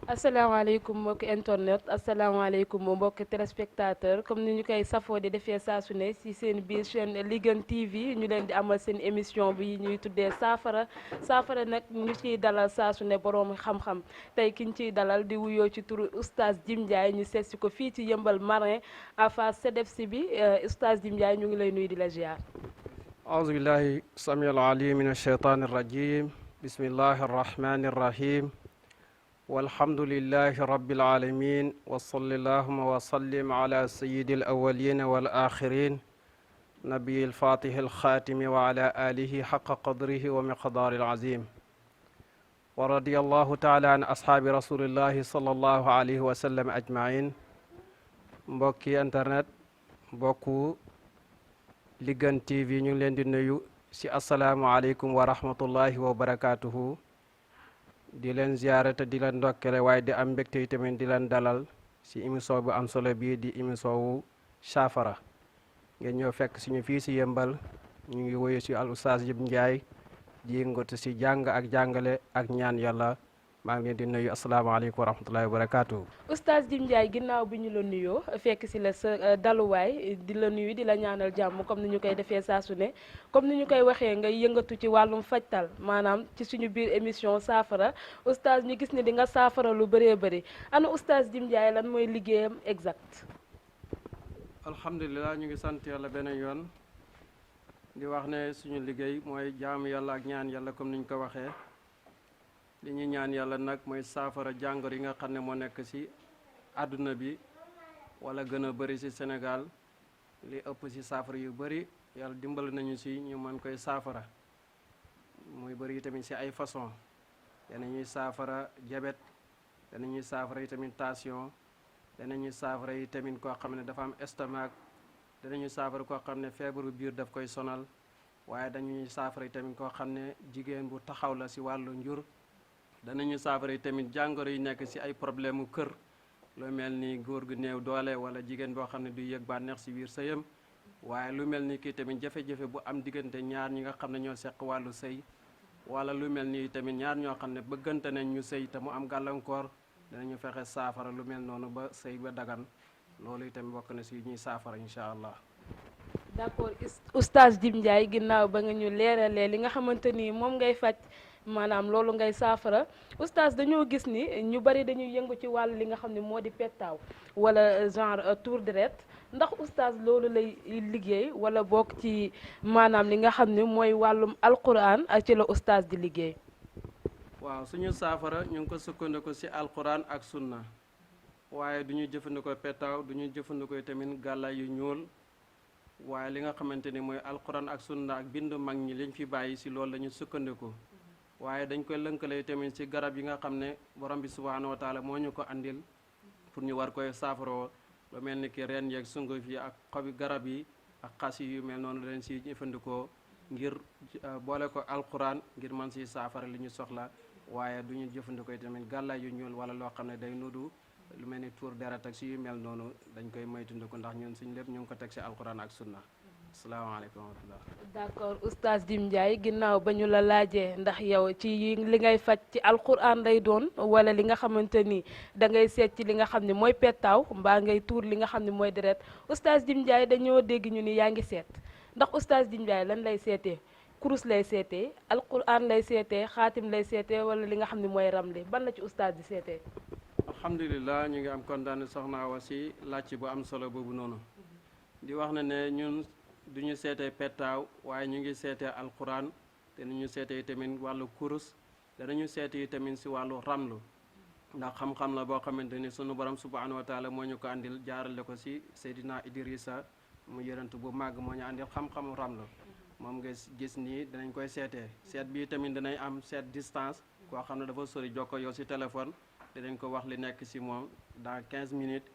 asalaamaaleykum mbokki internet asalaamaaleykum mbokki téléspectateur comme ni ñu koy safoo di defee saa su ne ci seen biir chaîne Liguen TV ñu leen di amal seen émission bi ñuy tuddee saafara nag ñu ciy dalal saa su ne borom xam-xam tey ki ñu ciy dalal di wuyoo ci turu oustaz Djim Ndiaye ñu seet si ko fii ci Yëmbal Marin en face CDEPS bi oustaz Djim Ndiaye ñu ngi lay nuyu di la ziar. أعوذ بالله السميع العليم من الشيطان الرجيم بسم الله الرحمن الرحيم والحمد لله رب العالمين وصلى اللهم وسلم على سيد الأولين والآخرين نبي الفاتح الخاتم وعلى آله حق قدره ومقدار العظيم ورضي الله تعالى عن أصحاب رسول الله صلى الله عليه وسلم أجمعين mbokki internet mbokku Liguen TV ñu ngi leen di nuyu ci asalaamualeykum wa rahmatullahi wa barakaatuhu di leen ziyaare te di leen ndokkale waaye di am mbégte yi tamit di leen dalal ci émission bu am solo bii di émission wu saafara ngeen ñëw fekk suñu fii ci Yëmbal ñu ngi woyu ci al oustaz Djim Ndiaye di ngoti ci jàng ak jàngale ak ñaan yàlla maa ngi leen di nuyu asalaamaaleykum wa rahmatullahi wa barakaatuhu. oustaz Djim Ndiaye ginnaaw bi ñu la nuyoo fekk si la sa daluwaay di la nuyu di la ñaanal jàmm comme ni ñu koy defee saa su ne comme ni ñu koy waxee ngay yëngatu ci wàllum fajtal maanaam ci suñu biir émission saafara oustaz ñu gis ne di nga saafara lu bëree bëri ana oustaz Djim Ndiaye lan mooy liggéeyam exact. alhamdulilah ñu ngi sant yàlla beneen yoon di wax ne suñu liggéey mooy jaamu yàlla ak ñaan yàlla comme ni ñu ko waxee. li ñuy ñaan yàlla nag mooy saafara jàngoro yi nga xam ne moo nekk ci àdduna bi wala gën a bëri ci Sénégal li ëpp ci saafara yu bëri yàlla dimbali nañu ci ñu mën koy saafara muy bëri tamit ci ay façon danañuy saafara diabète danañuy saafara yi tamit tension danañuy saafara yi tamit koo xam ne dafa am estomac danañuy saafara koo xam ne feebaru biir daf koy sonal waaye dañuy saafara yi tamit koo xam ne jigéen bu taxaw la ci wàllu njur danañu saafara yi tamit jàngoro yi nekk ci ay problème mu kër lu mel ni góor gu néew doole wala jigéen boo xam ne du yëg bànneex ci biir sëyam waaye lu mel ni kii tamit jafe-jafe bu am diggante ñaar ñi nga xam ne ñoo seq wàllu sëy wala lu mel ni tamit ñaar ñoo xam ne bëggante nañ ñu sëy te mu am gàllankoor danañu fexe saafara lu mel noonu ba sëy ba dagan loolu itamit bokk na ci ñuy saafara incha allah. d'accord oustaz Djim Ndiaye ginnaaw ba nga ñu leeralee li nga xamante ni moom ngay faj. maanaam loolu ngay saafara oustaz dañoo gis ni ñu bari dañuy yëngu ci wàllu li nga xam ne moo di pettaaw wala genre tour deret ndax oustaz loolu lay liggéey wala bokk ci maanaam li nga xam ne mooy wàllum alquran ci la oustaz di liggéey. waaw suñu saafara ñu ngi ko sukkandiku ci alquran ak sunna waaye du ñu jëfandikoo pettaaw du ñu jëfandikoo tamit gàllaay yu ñuul waaye li nga xamante ni mooy alquran ak sunna ak bindu mag ñi liñ fi bàyyi ci loolu la ñu sukkandiku. waaye dañ koy lënkale tamit ci garab yi nga xam ne borom bi subhaanahu wa taala moo ñu ko andil pour ñu war koy saafaroo lu mel ni ki reen yeeg sunguf yi ak xobi garab yi ak xas yu mel noonu leen ci jëfandikoo ngir boole ko alquran ngir mën ci saafara li ñu soxla waaye du ñu jëfandikoo tamit gàllaay yu ñuul wala loo xam ne day nudu lu mel ni tuur deret ak ci yu mel noonu dañ koy moytandiku ndax ñun suñ lépp ñu ngi ko teg ci alquran ak sunna. asalaamaaleykum wa rahmatulah. d'accord oustaz Djim Ndiaye ginnaaw ba ñu la laajee ndax yow ci li ngay faj ci alquran lay doon wala li nga xamante ni da ngay seet ci li nga xam ne mooy pettaaw mbaa ngay tuur li nga xam ne mooy deret oustaz Djim Ndiaye dañoo dégg ñu ni yaa ngi seet ndax oustaz Djim Ndiaye lan lay seetee kurus lay seetee alquran lay seetee xaatim lay seetee wala li nga xam ne mooy ramli ban la ci oustaz di seetee. alhamdulilah ñu ngi am kontaan soxna Awa si laaj bu am solo boobu noonu di wax na ne ñun. du ñu seetee pettaaw waaye ñu ngi seetee alquran te ñu seetee tamit wàllu kurus danañu seetee tamit ci wàllu ramlu ndax xam-xam la boo xamante ni sunu borom subhanahu wa taala moo ñu ko andil jaarale ko ci Seydina Idrissa mu yërënt bu màgg moo ñu andil xam-xamu ramlu moom nga gis nii danañ koy seetee seet bi tamit danañ am seet distance koo xam ne dafa sori jokko yow ci téléphone dinañ ko wax li nekk ci moom dans 15 minutes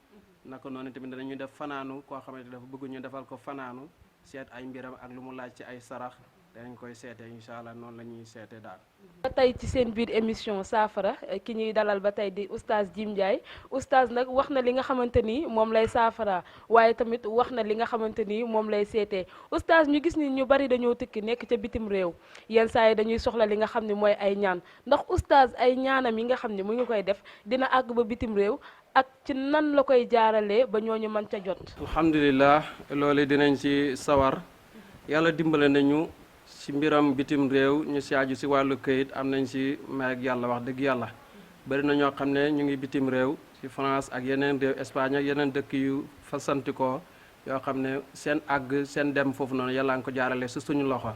naka noonu tamit danañu def fanaanu koo xamante dafa bëgg ñu defal ko fanaanu seet ay mbiram ak lu mu laaj ci ay sarax danañ koy seete incha allah noonu la ñuy seete daal. ba tey ci seen biir émission saafara ki ñuy dalal ba tey di oustaz Djim Ndiaye oustaz nag wax na li nga xamante ni moom lay saafara waaye tamit wax na li nga xamante ni moom lay seetee oustaz ñu gis ni ñu bari dañoo tukki nekk ca bitim réew yenn saa yi dañuy soxla li nga xam ne mooy ay ñaan ndax oustaz ay ñaanam yi nga xam ne mu ngi koy def dina àgg ba bitim réew ak ci nan la koy jaaralee ba ñooñu mën ca jot. alhamdulilah loolu dinañ ci sawar yàlla dimbale nañu ci mbiram bitim réew ñu si aju si wàllu këyit am nañ si may ak yàlla wax dëgg yàlla bëri na ñoo xam ne ñu ngi bitim réew ci France ak yeneen réew Espagne ak yeneen dëkk yu fasantikoo yoo xam ne seen àgg seen dem foofu noonu yàlla nga ko jaarale si suñu loxo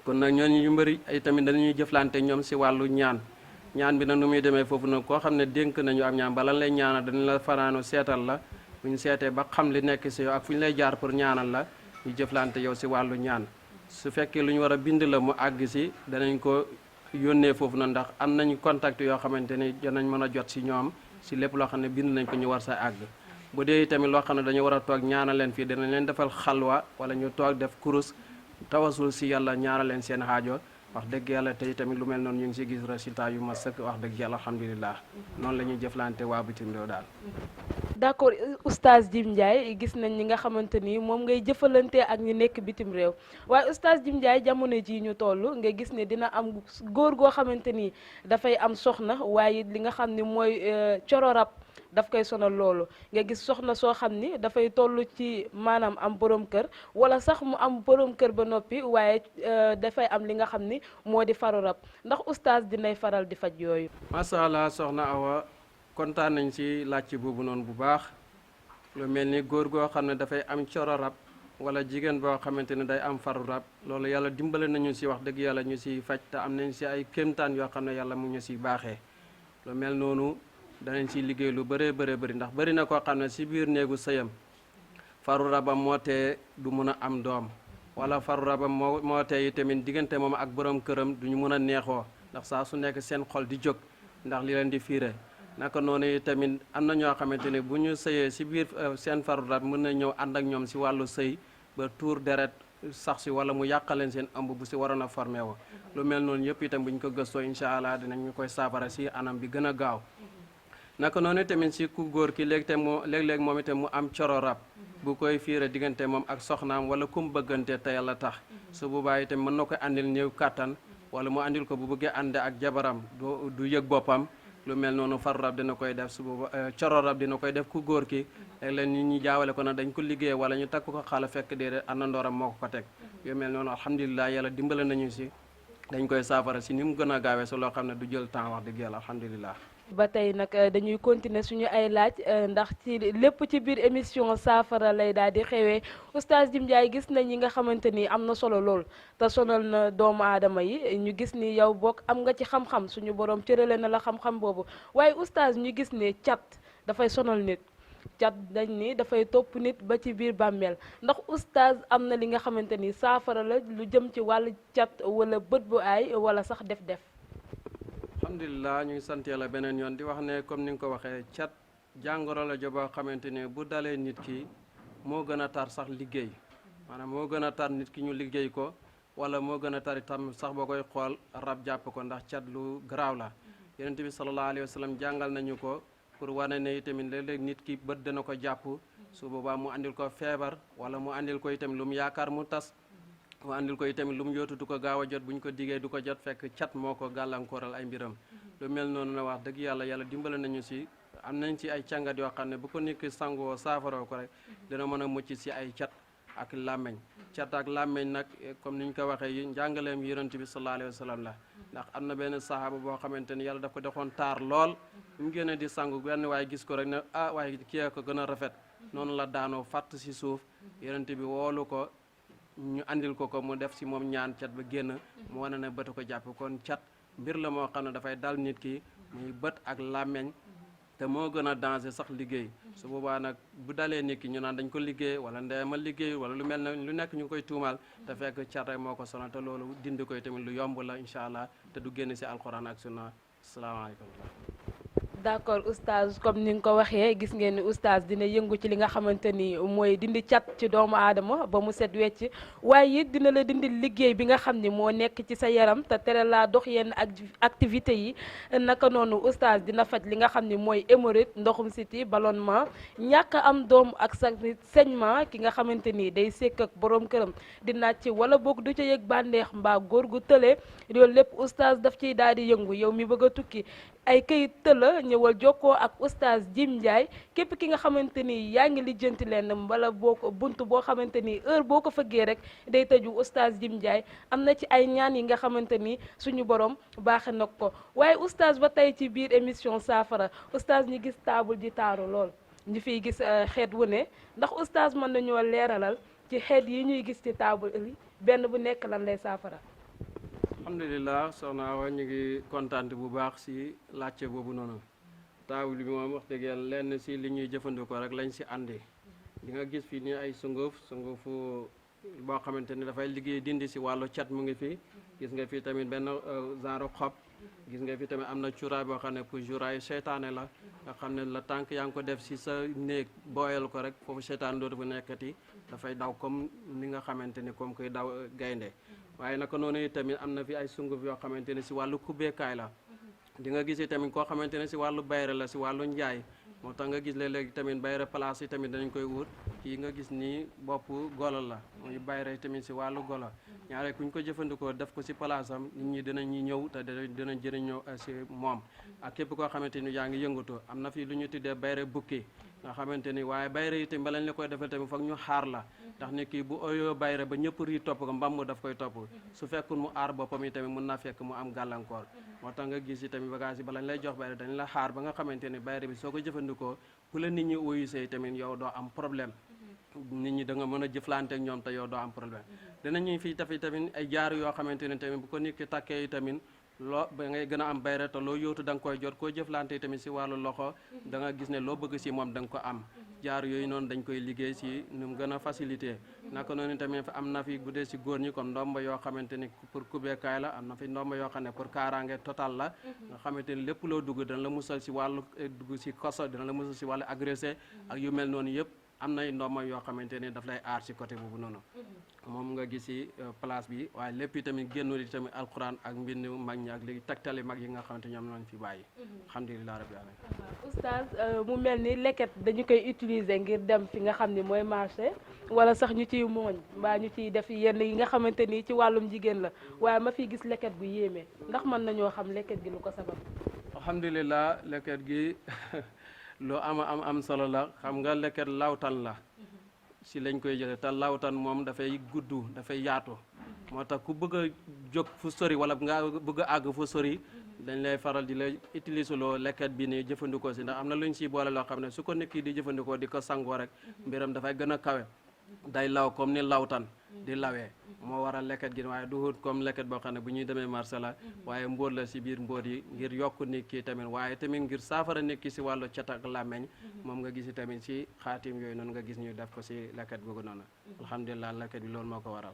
kon nag ñooñu ñu bëri ay tamit dañuy jëflante ñoom si wàllu ñaan bi nag nu muy demee foofu nag koo xam ne dénk nañu am ñaan bala lay ñaanal dañu la fanaanu seetal la bu ñu seetee ba xam li nekk si yow ak fu ñu lay jaar pour ñaanal la ñu jëflante yow si wàllu ñaan su fekkee lu ñu war a bind la mu àgg si danañ ko yónnee foofu na ndax am nañu contact yoo xamante ni danañ mën a jot si ñoom si lépp loo xam ne bind nañ ko ñu war sa àgg bu dee tamit loo xam ne dañu war a toog ñaanal leen fii danañ leen defal xalwa wala ñu toog def kurus tawasul si yàlla ñaanal leen seen xaajo wax dëgg yàlla tey tamit lu mel noonu ñu ngi si gis résultat yu ma sëkk wax dëgg yàlla alhamdulilah noonu la ñuy jëflante waa bitim réew daal. d'accord oustaz Djim Ndiaye gis nañ ñi nga xamante ni moom ngay jëfalante ak ñi nekk bitim réew waaye oustaz Djim Ndiaye jamono ji ñu toll nga gis ne dina am góor goo xamante ni dafay am soxna waaye li nga xam ni mooy cororab daf koy sonal loolu nga gis soxna soo xam ni dafay toll ci maanaam am borom kër wala sax mu am borom kër ba noppi waaye dafay am li nga xam ni moo di faru rab ndax oustaz dinay faral di faj yooyu. macha allah soxna Awa kontaan nañ ci laajte boobu noonu bu baax lu mel ni góor goo xam ne dafay am coro rab wala jigéen boo xamante ne day am faru rab loolu yàlla dimbale nañu si wax dëgg yàlla ñu si faj te am nañ si ay kéemtaan yoo xam ne yàlla mu ñu si baaxee lu mel noonu danañ si liggéey lu bëree bëri ndax bëri na koo xam ne si biir néegu sëyam faru rabam moo tee du mun a am doom wala faru rabam moo tee tamit diggante moom ak borom këram duñu mun a neexoo ndax saa su nekk seen xol di jóg ndax li leen di fiire naka noonu tamit am na ñoo xamante ne bu ñu sëyee si biir seen faru rab mën na ñëw ànd ak ñoom si wàllu sëy ba tuur deret sax si wala mu yàqaleen seen ëmb bu si waroon a formé wo lu mel noonu yëpp itam bu ñu ko gëstoo incha allah dinañu koy saafara si anam bi gën a gaaw naka noonu tamit si ku góor ki léeg-léeg moom itam mu am coro rab bu koy fiire diggante moom ak soxnaam wala ku mu bëggante te yàlla tax su boobaa itam mën na koy andil néew kàttan wala mu andil ko bu bëggee ànd ak jabaram du yëg boppam lu mel noonu faru rab dina koy def su booba coro rab dina koy def ku góor ki léeg-léeg nit ñi jaawale ko na dañ ko liggéey wala ñu takk ko xala fekk déedéet àndandooram moo ko teg yu mel noonu alhamdulilah yàlla dimbale nañu si dañ koy saafara si ni mu gën a gaawee si loo xam ne du jël temps wax dëgg yàlla alhamdulilah. ba tey nag dañuy continuer suñu ay laaj ndax ci lépp ci biir émission saafara lay daal di xewee oustaz Djim Ndiaye gis nañ ñi nga xamante ni am na solo lool te sonal na doomu aadama yi ñu gis ni yow bokk am nga ci xam-xam suñu borom cërale na la xam-xam boobu waaye oustaz ñu gis ne cat dafay sonal nit cat dañ ni dafay topp nit ba ci biir bàmmeel ndax oustaz am na li nga xamante ni saafara la lu jëm ci wàllu cat wala bët bu aay wala sax def-def. alhamdulilah ñu ngi sant yàlla beneen yoon di wax ne comme ni nga ko waxee cat jàngoro la jo boo xamante ne bu dalee nit ki moo gën a tar sax liggéey maanaam moo gën a tar nit ki ñu liggéey ko wala moo gën a tar itam sax boo koy xool rab jàpp ko ndax cat lu garaaw la yonent bi sallallahu alayhi wa sallam jàngal nañu ko pour wane ne itamit léeg-léeg nit ki bët dana ko jàpp su boobaa mu andil ko feebar wala mu andil ko itamit lu mu yaakaar mu tas mu andil ko itamit lu mu yootu du ko gaaw a jot bu ñu ko diggee du ko jot fekk cat moo ko gàllankooral ay mbiram lu mel noonu na wax dëgg yàlla dimbale nañu si am nañ ci ay càngat yoo xam ne bu ko nit ki sangoo saafaroo ko rek dina mën a mucc si ay cat ak làmmeñ cat ak làmmeñ nag comme ni ñu ko waxee yi njàngaleem yonent bi sallallahu alayhi wa sallam la ndax am na benn sahaaba boo xamante ni yàlla daf ko defoon taar lool mu génne di sangu benn waaye gis ko rek ne ah waaye kii ko gën a rafet noonu la daanoo fàtt si suuf yonent bi woolu ko ñu andil ko mu def si moom ñaan cat ba génn mu wane ne bët ko jàpp kon cat mbir la moo xam ne dafay dal nit ki muy bët ak làmmeñ te moo gën a danger sax liggéey su boobaa nag bu dalee nit ki ñu naan dañ ko liggéey wala ndeyama liggéey wala lu mel ne lu nekk ñu koy tuumaal te fekk cat rek moo ko sonal te loolu dindi koy tamit lu yomb la incha allah te du génn si alquran ak sunna asalaamaaleykum d'accord oustaz comme ni nga ko waxee gis ngeen ni oustaz dina yëngu ci li nga xamante ni mooy dindi cat ci doomu aadama ba mu set wecc waaye it dina la dindi liggéey bi nga xam ni moo nekk ci sa yaram te tere laa dox yenn activité yi naka noonu oustaz dina faj li nga xam ni mooy hémorroïde ndoxum siti ballonnement ñàkk am doom ak sa saignement ki nga xamante ni day sekk ak borom këram di nàcc wala boog du ca yëg bànneex mbaa góor gu tële loolu lépp oustaz daf ciy daal di yëngu yow mi bëgg a tukki ay këyit tëla ñëwal jokkoo ak oustaz Jim Ndiaye képp ki nga xamante ni yaa ngi lijjanti leen wala boo ko bunt boo xamante ni heure boo ko fëggee rek day tëju oustaz Jim Ndiaye am na ci ay ñaan yi nga xamante ni suñu borom baaxe na ko waaye oustaz ba tey ci biir émission saafara oustaz ñi gis taabul ji taaru lool ñu fiy gis xeet wu ne ndax oustaz mën nañoo leeralal ci xeet yi ñuy gis ci taabul yi benn bu nekk lan lay saafara. alhamdulilah soxna Awa ñu ngi kontaan bu baax si laajte boobu noonu taabul bi moom wax dëgg yàlla lenn si li ñuy jëfandikoo rek lañ si àndi di nga gis fii nii ay sungufu boo xamante ni dafay liggéey dindi si wàllu cat mu ngi fi gis nga fii tamit benn genre xob gis nga fi tamit am na cuuraay boo xam ne pour cuuraayu seytaane la nga xam ne la tànk yaa ngi ko def si sa néeg booyal ko rek foofu seytaane dootu fa nekkati dafay daw comme ni nga xamante ni comme koy daw gaynde waaye naka noonu tamit am na fi ay sunguf yoo xamante ne si wàllu kubbeekaay la di nga gis tamit koo xamante ne si wàllu bayre la si wàllu njaay moo tax nga gis léeg-léeg tamit bayre place yi tamit danañ koy wut kii nga gis nii bopp golo la muy bayre tamit si wàllu golo ñaare kuñ ko jëfandikoo def ko si place am nit ñi dinañu ñëw te dinañ jëriñoo si moom ak képp koo xamante ni yaa ngi yëngatu am na fi lu ñu tuddee bayre bukki nga xamante ni waaye bayre yi tamit balañ la koy defal tamit foog ñu xaar la ndax nit kii bu oyoo bayre ba ñëpp rii topp ko mbam mu daf koy topp su fekkul mu aar boppam yi tamit mun naa fekk mu am gàllankoor moo tax nga gis yi tamit bagage yi balañ lay jox bayre dañ la xaar ba nga xamante ni bayre bi soo ko jëfandikoo ku la nit ñi uyusee tamit yow doo am problème nit ñi da nga mën a jëflante ak ñoom te yow doo am problème dinañuy fii tamit ay jaar yoo xamante ne tamit bu ko nit ki takkee tamit loo ba ngay gën a am bayre te loo yóotu da nga koy jot koo jëflante tamit si wàllu loxo da nga gis ne loo bëgg si moom da nga ko am jaar yooyu noonu dañ koy liggéey si nu mu gën a facilité naka noonu tamit am na fi bu dee si góor ñi comme ndomba yoo xamante ni pour kubbeekaay la am na fi ndomba yoo xam ne pour kaaraange total la nga xamante ni lépp loo dugg dana la musal si wàllu dugg si koso dana la musal si wàllu agressé ak yu mel noonu yëpp am nay ndomba yoo xamante ni daf lay aar si côté boobu noonu moom nga gis si place bi waaye lépp yi tamit génnul tamit alquran ak mbind mag ñi ak léegi tegtali mag yi nga xamante ñoom lañ fi bàyyi alhamdulilah rabbi alamin oustaz mu mel ni leket dañu koy utiliser ngir dem fi nga xam ni mooy marché wala sax ñu ciy mooñ mbaa ñu ciy def yenn yi nga xamante ni ci wàllum jigéen la waaye ma fiy gis leket bu yéeme ndax mën nañoo xam leket gi lu ko sabab alhamdulilah leket gi lu am solo la xam nga leket lawtan la si lañ koy jëlee te lawtan moom dafay gudd dafay yaatu moo tax ku bëgg a jóg fu sori wala nga bëgg a àgg fu sori dañ lay faral di la utiliser loo lekket bi ni jëfandikoo si ndax am na lu ñu siy boole loo xam ne su ko nit ki di jëfandikoo di ko sangoo rek mbiram dafay gën a kawe day law comme ni lawtan di lawee moo waral lekket gi waaye du wut comme lekket boo xam ne bu ñuy demee marché la waaye mbóot la si biir mbóot yi ngir yokk nit ki tamit waaye tamit ngir saafara nit ki si wàllu cat ak làmmeñ moom nga gis tamit si xaatim yooyu noonu nga gis ñu def ko si lekket googu noonu alhamdulilah lekket bi loolu moo ko waral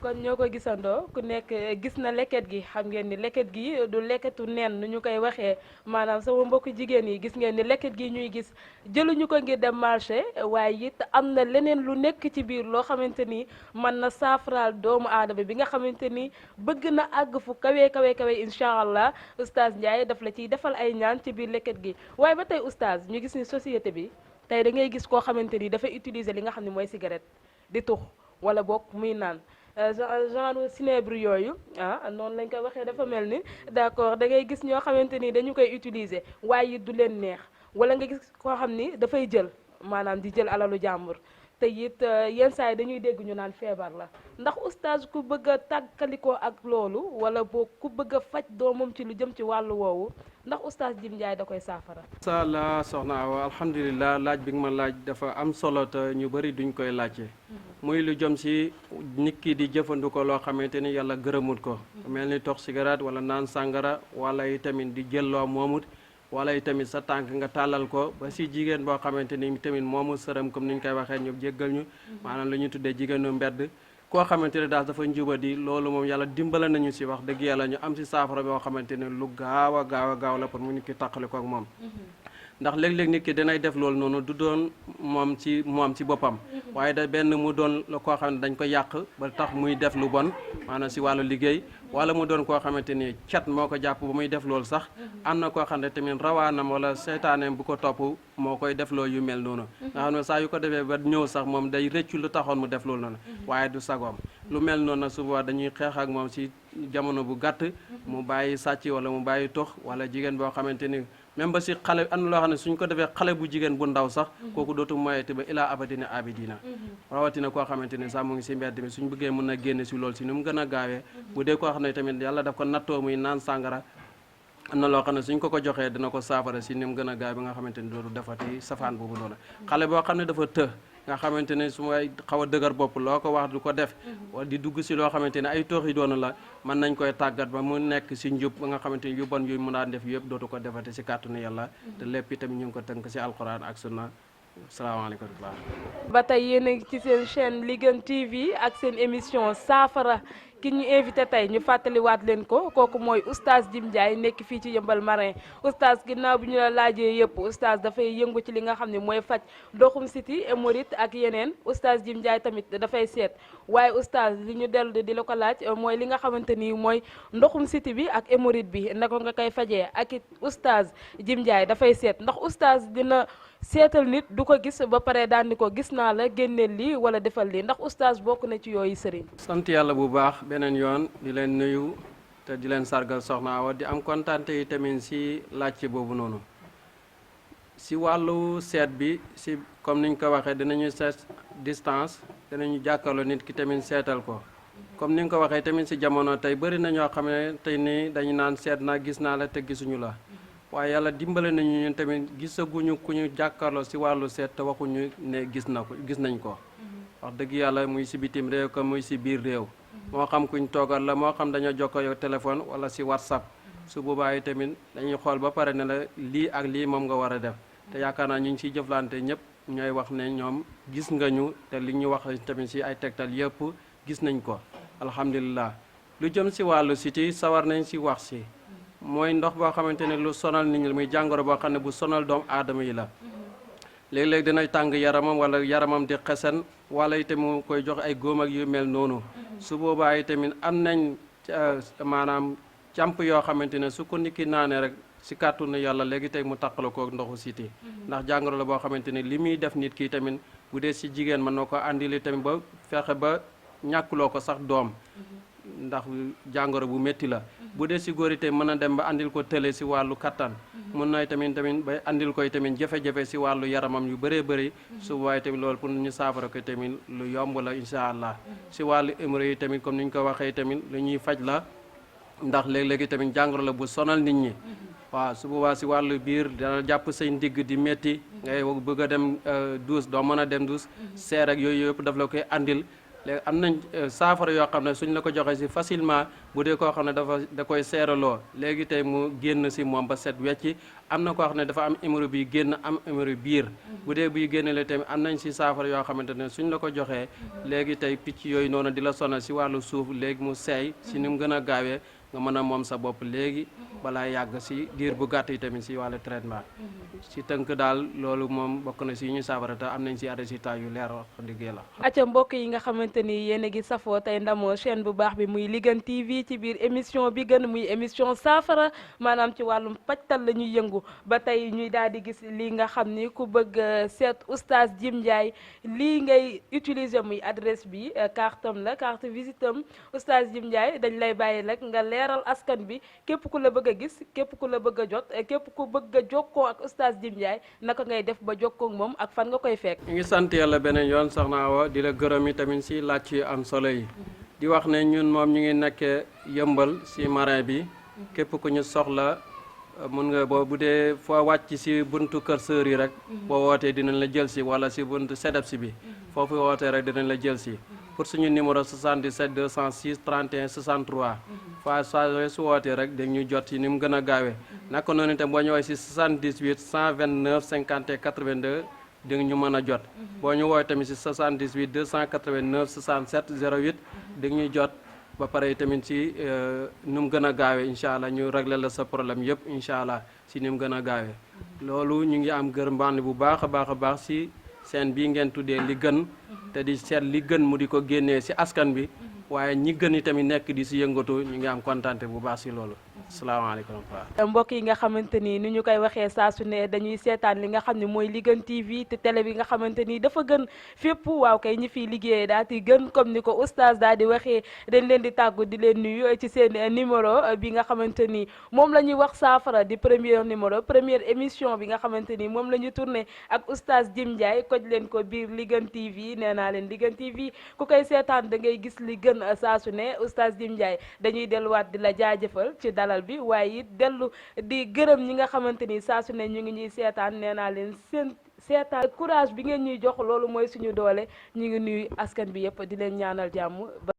kon ñoo ko gisandoo ku nekk gis na leket gi xam ngeen ni leket gi du leketu nen nu ñu koy waxee maanaam sama mbokku jigéen yi gis ngeen ni leket gi ñuy gis jëluñu ko ngir dem marché waaye it am na leneen lu nekk ci biir loo xamante ni mën na saafaraal doomu aadama bi nga xamante ni bëgg na àgg fu kawe incha allah oustaz Ndiaye daf la ciy defal ay ñaan ci biir leket gi waaye ba tey oustaz ñu gis ni société bi tey da ngay gis koo xamante ni dafay utiliser li nga xam ne mooy cigarette di tux wala boog muy naan genre sinébre yooyu noonu lañ koy waxee dafa mel ni d'accord da ngay gis ñoo xamante ni dañu koy utiliser waaye it du leen neex wala nga gis koo xam ni dafay jël maanaam di jël alalu jàmbur te it yenn saa yi dañuy dégg ñu naan feebar la ndax oustaz ku bëgg a tàggalikoo ak loolu wala boo ku bëgg a faj doomam ci lu jëm ci wàllu woowu ndax oustaz Jim Ndiaye da koy saafara. incha allah soxna Awa alhamdulilah laaj bi nga ma laaj dafa am solo te ñu bëri duñ koy laajte. muy lu jëm si nit ki di jëfandikoo loo xamante ni yàlla gërëmut ko. mel ni tox cigarette wala naan sàngara wala itamit di jël loo moomut. wala itamit sa tànk nga tàllal ko ba si jigéen boo xamante ni tamit moomu sërëm comme ni ñu koy waxee ñu jéggal ñu maanaam lu ñu tuddee jigéenu mbedd koo xamante ne daal dafa njubadi loolu moom yàlla dimbala nañu si wax dëgg yàlla ñu am si saafara boo xamante ne lu gaaw a gaaw la pour mu nit ki tàqali ko ak moom ndax léeg-léeg nit ki danay def loolu noonu du doon moom ci boppam waaye da benn mu doon la koo xam ne dañ ko yàq ba tax muy def lu bon maanaam si wàllu liggéey wala mu doon koo xamante ni cat moo ko jàpp ba muy def loolu sax am na koo xam ne tamit rawaanam wala seytaaneem bu ko topp moo koy def loolu yu mel noonu nga xam ne saa yu ko defee ba ñëw sax moom day rëccu lu taxoon mu def loolu noonu waaye du sagoom lu mel noonu nag souvent dañuy xeex ak moom si jamono bu gàtt mu bàyyi sàcc wala mu bàyyi tox wala jigéen boo xamante ni même ba si xale am na loo xam ne suñ ko defee xale bu jigéen bu ndaw sax kooku dootu moyeti ba ilaa abadina abidina rawatina koo xamante ni sax mu ngi si mbedd mi suñ bëggee mën a génne si loolu si ni mu gën a gaawee bu dee koo xam ne tamit yàlla daf ko nattoo muy naan sàngara am na loo xam ne suñ ko joxee dina ko saafara si ni mu gën a gaaw bi nga xamante ni dootu defati safaan boobu noonu xale boo xam ne dafa të nga xamante ne su may xaw a dëgër bopp loo ko wax du ko def wala di dugg si loo xamante ne ay tooxi doona la mën nañ koy tàggat ba mu nekk si njub ba nga xamante ni yu bon yu mu daan def yëpp dootu ko defati si kàttanu yàlla te lépp itam ñu ngi ko tënk si alquran ak sunna salaamaaleykum ba tey yéen a ngi ci seen chaîne Liguen TV ak seen émission saafara ki ñu invité tey ñu fàttaliwaat leen ko kooku mooy oustaz Djim Ndiaye nekk fii ci Yeumbeul Marin oustaz ginnaaw bi ñu la laajee yëpp oustaz dafay yëngu ci li nga xam ne mooy faj ndoxum siti hémorroïde ak yeneen oustaz Djim Ndiaye tamit dafay seet waaye oustaz li ñu dellu di la ko laaj mooy li nga xamante ni mooy ndoxum siti bi ak hémorroïde bi naka nga koy fajee ak it oustaz Djim Ndiaye dafay seet ndax oustaz dina seetal nit du ko gis ba pare daan ni ko gis naa la génneel lii wala defal lii ndax oustaz bokk na ci yooyu sëriñ. sant yàlla bu baax beneen yoon di leen nuyu te di leen sargal soxna Awa di am kontaan yi tamit si laajte boobu noonu si wàllu seet bi si comme niñ ko waxee dinañu seet distance dinañu jàkkaarloo nit ki tamit seetal ko comme ni nga ko waxee tamit si jamono tey bëri na ñoo xam ne tey nii dañu naan seet naa gis naa la te gisuñu la. waaye yàlla dimbale nañu ñun tamit gisaguñu ku ñu jàkkaarloo si wàllu seet te waxuñu ne gis nañ ko wax dëgg yàlla muy si bitim réew ko muy si biir réew moo xam kuñ toogal la moo xam dañoo jokkoo yow téléphone wala si whatsapp su boobaa yi tamit dañuy xool ba pare ne la lii ak lii moom nga war a def te yaakaar naa ñu ngi siy jëflante ñëpp ñooy wax ne ñoom gis nga ñu te li ñu wax tamit si ay tegtal yëpp gis nañ ko alhamdulilah lu jëm si wàllu siti sawar nañ si wax si mooy ndox boo xamante ne lu sonal nit ñi muy jàngoro boo xam ne bu sonal doomu aadama yi la léeg-léeg dinay tàng yaramam wala yaramam di xesen wala itam mu koy jox ay góom ak yu mel noonu su boobaa itamit am nañ maanaam càmp yoo xamante ne su ko nit ki naanee rek si kàttanu yàlla léegi tey mu taqala ko ndoxu siti ndax jàngoro la boo xamante ne li muy def nit ki tamit bu dee si jigéen mën na ko andili tamit ba fexe ba ñàkkuloo ko sax doom ndax jàngoro bu métti la bu dee si góor yi mën a dem ba andil ko tële si wàllu kattan mun na tamit ba andil koy tamit jafe-jafe si wàllu yaramam yu bëree bëri su waaye tamit loolu pour ñu saafara ko tamit lu yomb la incha allah si wàllu hémorroïde yi tamit comme ni ñu ko waxee tamit lu ñuy faj la ndax léeg-léegi tamit jàngoro la bu sonal nit ñi waaw su boobaa si wàllu biir dana jàpp say ndigg di métti ngay bëgg a dem douche doo mën a dem douche seer ak yooyu yëpp daf la koy andil léegi am nañ saafara yoo xam ne suñ la ko joxee si facilement bu dee koo xam ne da koy seeraloo léegi tey mu génn si moom ba set wecci am na koo xam ne dafa am hémorroïde bi génn am hémorroïde biir bu dee buy génne la tamit am nañ si saafara yoo xamante ne suñ la ko joxee léegi tey picc yooyu noonu di la sonal si wàllu suuf léegi mu seey si ni mu gën a gaawee nga mën a moom sa bopp léegi balaa yàgg si diir bu gàtt yi tamit si wàllu traitement si tënk daal loolu moom bokk na si ñu saafara te am nañ si résultat yu leer wax dëgg la. acca mbokk yi nga xamante ni yéen a ngi safoo tey ndamoo chaîne bu baax bi muy Liguen TV ci biir émission bi gën muy émission saafara maanaam ci wàllum pajtal la ñuy yëngu ba tey ñuy daal di gis lii nga xam ni ku bëgg seet oustaz Djim Ndiaye lii ngay utiliser muy adresse bi cartam la carte visitam oustaz Djim Ndiaye dañ lay bàyyi rek nga leeral askan bi képp ku la bëgg a gis képp ku la bëgg a jot képp ku bëgg a jokkoo ak oustaz Djim Ndiaye naka ngay def ba jokkoo ak moom ak fan nga koy fekk. ñu ngi sant yàlla beneen yoon soxna Awa di la gërëm yi tamit si laaj yu am solo yi di wax ne ñun moom ñu ngi nekk yëmbal si marin bi képp ku ñu soxla mun nga boo bu dee foo wàcc si buntu kër sër yi rek boo wootee dinañ la jël si wala si buntu sedef si bi foofu wootee rek dinañ la jël si pour suñu numéro 77 206 31 63 fa su wootee rek dañ ñu jot si ni mu gën a gaawee naka noonu itam boo ñëwee si 78 129 51 82 di nga ñu mën a jot boo ñu woowee tamit si 78 289 67 08 di nga ñuy jot ba pare tamit si nu mu gën a gaawee incha allah ñu régler la sa problème yëpp incha allah si ni mu gën a gaawee loolu ñu ngi am gërëmbaane bu baax a baax a baax si seen bii ngeen tuddee li gën te di seet li gën mu di ko génnee si askan bi waaye ñi gën yi tamit nekk di si yëngatu ñu ngi am kontante bu baax si loolu asalaamaaleykum mbokk yi nga xamante ni ni ñu koy waxee saa su ne dañuy seetaan li nga xam ne mooy li gën TV te télé bi nga xamante ni dafa gën fépp waaw kay ñi fiy liggéeyee daal di gën comme ni ko oustaz daal di waxee dañ leen di tàggu di leen nuyu ci seen numéro bi nga xamante ni moom la ñuy wax saafara di premier numéro première émission bi nga xamante ni moom la ñu tourné ak oustaz Jim Ndiaye koj leen ko biir li gën TV nee naa leen li gën TV ku koy seetaan da ngay gis li gën saa su ne oustaz Jim Ndiaye dañuy delluwaat di la jaajëfal ci dalal bi waaye it dellu di gërëm ñi nga xamante ni saa su ne ñu ngi ñuy seetaan nee naa leen seen seetaan courage bi ngeen ñuy jox loolu mooy suñu doole ñu ngi nuyu askan bi yëpp di leen ñaanal jàmm.